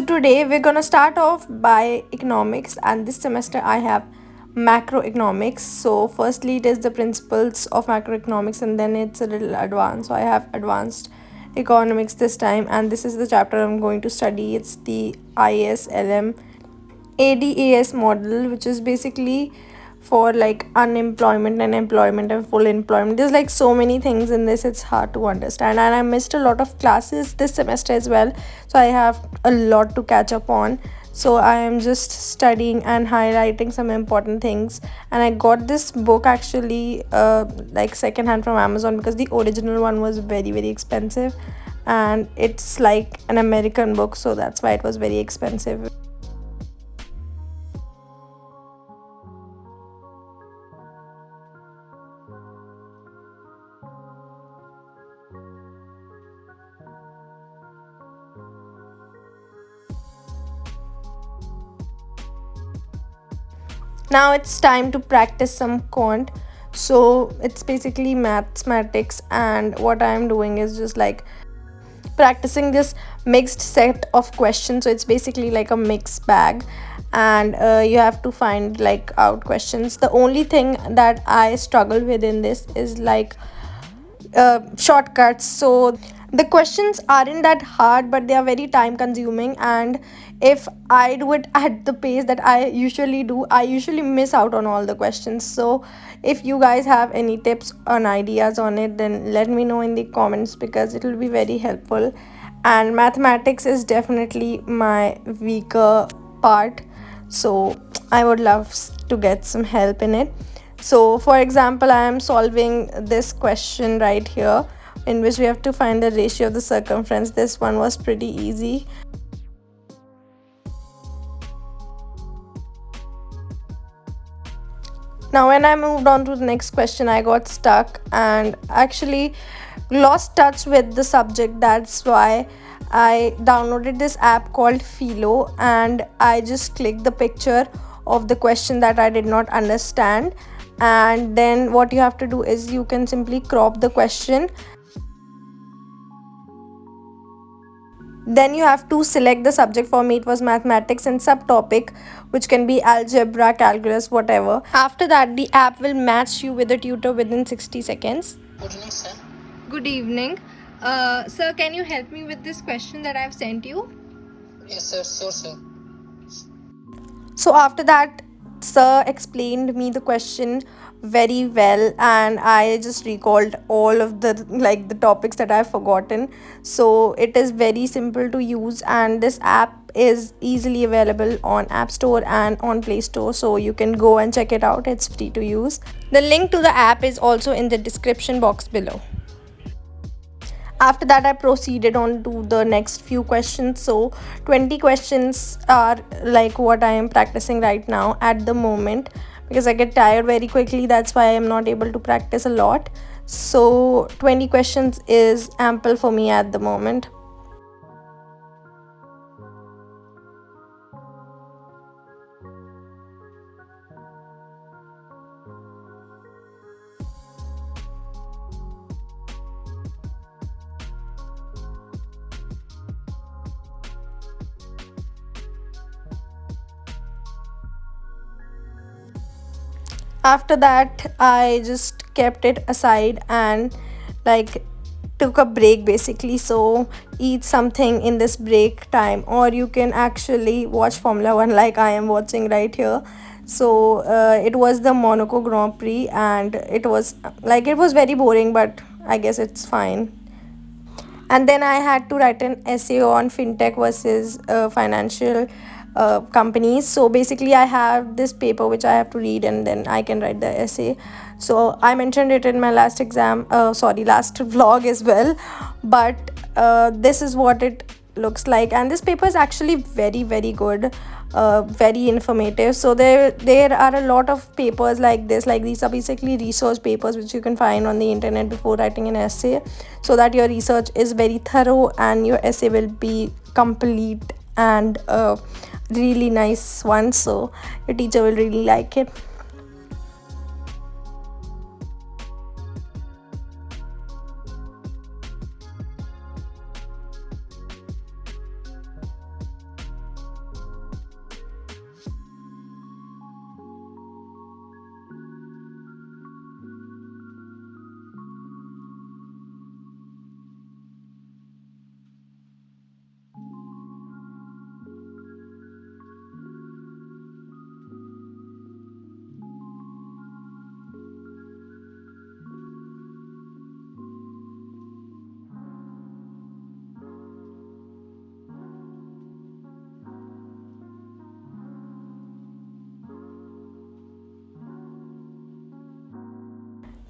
today we're gonna start off by economics, and this semester I have macroeconomics. So firstly it is the principles of macroeconomics, and then it's a little advanced. So I have advanced economics this time, and this is the chapter I'm going to study. It's the ISLM ADAS model, which is basically for like unemployment and employment and full employment. There's like so many things in this, it's hard to understand, and I missed a lot of classes this semester as well, so I have a lot to catch up on. So I am just studying and highlighting some important things, and I got this book actually like second hand from Amazon, because the original one was very expensive, and it's like an American book, so that's why it was very expensive. Now it's time to practice some quant. So it's basically mathematics, and what I'm doing is just like practicing this mixed set of questions. So it's basically like a mixed bag, and you have to find like out questions. The only thing that I struggle with in this is like shortcuts. So the questions aren't that hard, but they are very time consuming, and if I do it at the pace that I usually do, I usually miss out on all the questions. So if you guys have any tips or ideas on it, then let me know in the comments, because it will be very helpful. And mathematics is definitely my weaker part, so I would love to get some help in it. So for example, I am solving this question right here, in which we have to find the ratio of the circumference. This one was pretty easy. Now when I moved on to the next question, I got stuck and actually lost touch with the subject. That's why I downloaded this app called Philo, and I just clicked the picture of the question that I did not understand, and then what you have to do is you can simply crop the question. Then you have to select the subject. For me it was mathematics, and subtopic, which can be algebra, calculus, whatever. After that, the app will match you with a tutor within 60 seconds. Good evening, sir. Good evening. Sir, can you help me with this question that I've sent you? Yes, sir. Sure, sir. So after that, sir explained me the question very well, and I just recalled all of the like the topics that I've forgotten. So it is very simple to use, and this app is easily available on App Store and on Play Store, so you can go and check it out. It's free to use. The link to the app is also in the description box below. After that, I proceeded on to the next few questions. So 20 questions are like what I am practicing right now at the moment, because I get tired very quickly. That's why I'm not able to practice a lot. So 20 questions is ample for me at the moment. After that, I just kept it aside and like took a break basically. So eat something in this break time, or you can actually watch Formula 1 like I am watching right here. So it was the Monaco Grand Prix, and it was like it was very boring, but I guess it's fine. And then I had to write an essay on fintech versus financial companies. So basically I have this paper which I have to read, and then I can write the essay. So I mentioned it in my last exam, sorry, last vlog as well, but this is what it looks like, and this paper is actually very good, very informative. So there are a lot of papers like this, like these are basically research papers which you can find on the internet before writing an essay, so that your research is very thorough and your essay will be complete and really nice one, so your teacher will really like it.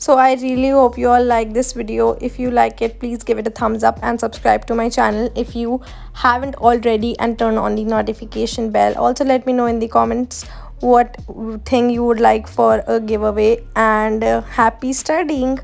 So I really hope you all like this video. If you like it, please give it a thumbs up and subscribe to my channel if you haven't already, and turn on the notification bell. Also let me know in the comments what thing you would like for a giveaway, and happy studying.